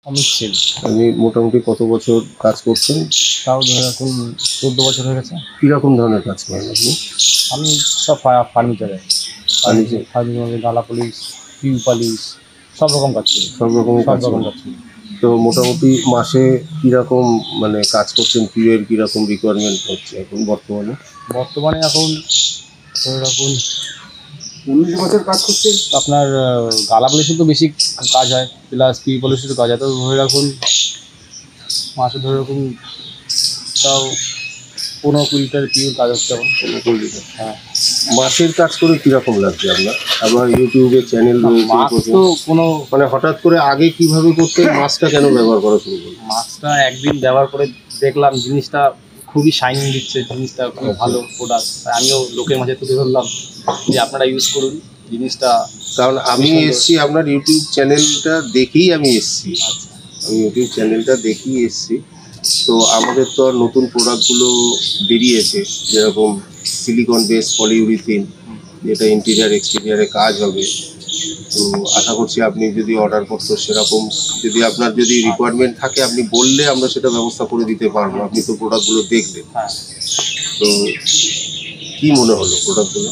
অমিত শীল। আপনি মোটামুটি কত বছর কাজ করছেন? তাও ধরে রাখুন 14 বছর হয়ে গেছে। কীরকম ধরনের কাজ করেন আপনি? আমি সব ফার্নিচারে ফার্নিচার ফার্নিচার গালা পলিশ, পিউ পালিশ সব রকম কাজ করি। সব রকমের সব কাজ রকম করেন? কাজ করি। তো মোটামুটি মাসে কীরকম মানে কাজ করছেন? পিউয়ের কীরকম রিকোয়ারমেন্ট হচ্ছে এখন বর্তমানে? বর্তমানে এখন ধরে রাখুন 19 বছর কাজ করছেন? আপনার গালা পলিশের তো বেশি কাজ হয়, প্লাস পিউ পলিশেরও কাজ হয়। তো ধরে রাখুন মাসে ধরে রাখুন তাও 15-20 লিটার পিউর কাজ হচ্ছে এখন। 15 লিটার। হ্যাঁ। মাসের কাজ করে কীরকম লাগছে আপনার? আবার ইউটিউবে চ্যানেল রয়েছে, মাছ তো কোনো মানে হঠাৎ করে আগে কীভাবে করতেন, মাছটা কেন ব্যবহার করা শুরু করলেন? মাছটা একদিন ব্যবহার করে দেখলাম জিনিসটা খুবই শাইনিং দিচ্ছে, জিনিসটা খুব ভালো প্রোডাক্ট। আমিও লোকের মাঝে তুলে ধরলাম যে আপনারা ইউজ করুন জিনিসটা। কারণ আমি এসছি আপনার ইউটিউব চ্যানেলটা দেখেই আমি এসছি। আমি ইউটিউব চ্যানেলটা দেখেই এসছি। তো আমাদের তো আর নতুন প্রোডাক্টগুলো বেরিয়েছে, যেরকম সিলিকন বেস পলিউরিথিন, যেটা ইন্টেরিয়ার এক্সটেরিয়ারে কাজ হবে। তো আশা করছি আপনি যদি অর্ডার করতো সেরকম, যদি আপনার যদি রিকোয়ারমেন্ট থাকে আপনি বললে আমরা সেটা ব্যবস্থা করে দিতে পারবো। আপনি তো প্রোডাক্টগুলো দেখলেন, তো কী মনে হলো প্রোডাক্টগুলো?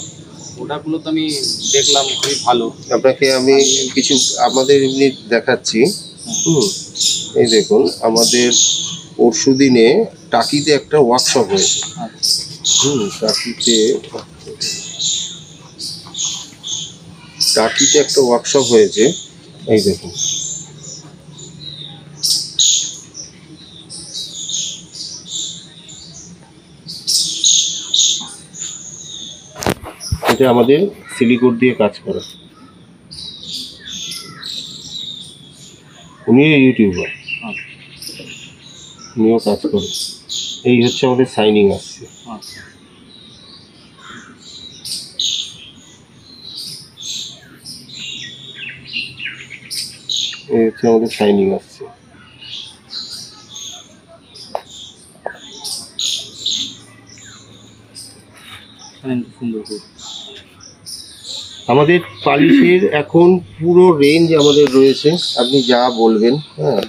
প্রোডাক্টগুলো তো আমি দেখলাম খুবই ভালো। আপনাকে আমি কিছু আমাদের এমনি দেখাচ্ছি। এই দেখুন, আমাদের পরশুদিনে টাকিতে একটা ওয়ার্কশপ হয়েছে। টাকিতে একটা ওয়ার্কশপ হয়েছে। এই দেখুন, এটা আমাদের সিলিকন দিয়ে কাজ করা। উনিও ইউটিউবার, উনিও কাজ করে। এই হচ্ছে আমাদের শাইনিং আসছে। এই হচ্ছে আমাদের শাইনিং আসছে। আমাদের পালিশের এখন পুরো রেঞ্জ আমাদের রয়েছে, আপনি যা বলবেন। হ্যাঁ,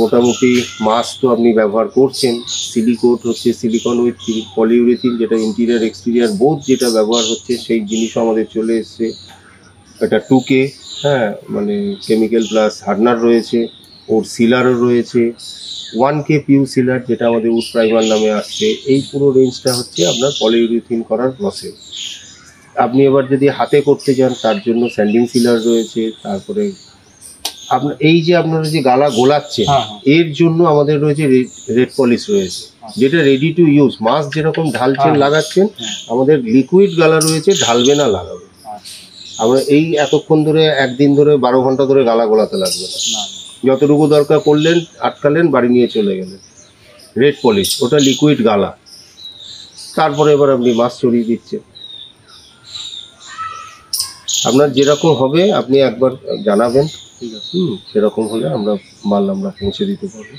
মোটামুটি মাছ তো আপনি ব্যবহার করছেন। সিলিকোট হচ্ছে সিলিকন উইথ পলিউরিথিন, যেটা ইন্টেরিয়ার এক্সটেরিয়ার বোথ যেটা ব্যবহার হচ্ছে সেই জিনিসও আমাদের চলে এসছে। এটা 2K, হ্যাঁ, মানে কেমিক্যাল প্লাস হার্ডনার রয়েছে, ওর সিলারও রয়েছে। 1K পিউ সিলার, যেটা আমাদের উড প্রাইমার নামে আসছে। এই পুরো রেঞ্জটা হচ্ছে আপনার পলিউরিথিন করার প্রসেস। আপনি এবার যদি হাতে করতে যান তার জন্য স্যান্ডিং সিলার রয়েছে। তারপরে আপনার এই যে আপনারা যে গালা গোলাচ্ছে, এর জন্য আমাদের রয়েছে রেড পলিশ রয়েছে, যেটা রেডি টু ইউজ। মাছ যেরকম ঢালছেন লাগাচ্ছেন, আমাদের লিকুইড গালা রয়েছে, ঢালবে না লাগাবে। আমরা এই এতক্ষণ ধরে একদিন ধরে 12 ঘন্টা ধরে গালা গোলাতে লাগবে না, যতটুকু দরকার করলেন, আটকালেন, বাড়ি নিয়ে চলে গেলেন। রেড পলিশ, ওটা লিকুইড গালা। তারপরে এবার আপনি মাছ চড়িয়ে দিচ্ছেন। আপনার যেরকম হবে আপনি একবার জানাবেন, ঠিক আছে? সেরকম হলে আমরা মাল পৌঁছে দিতে পারবো।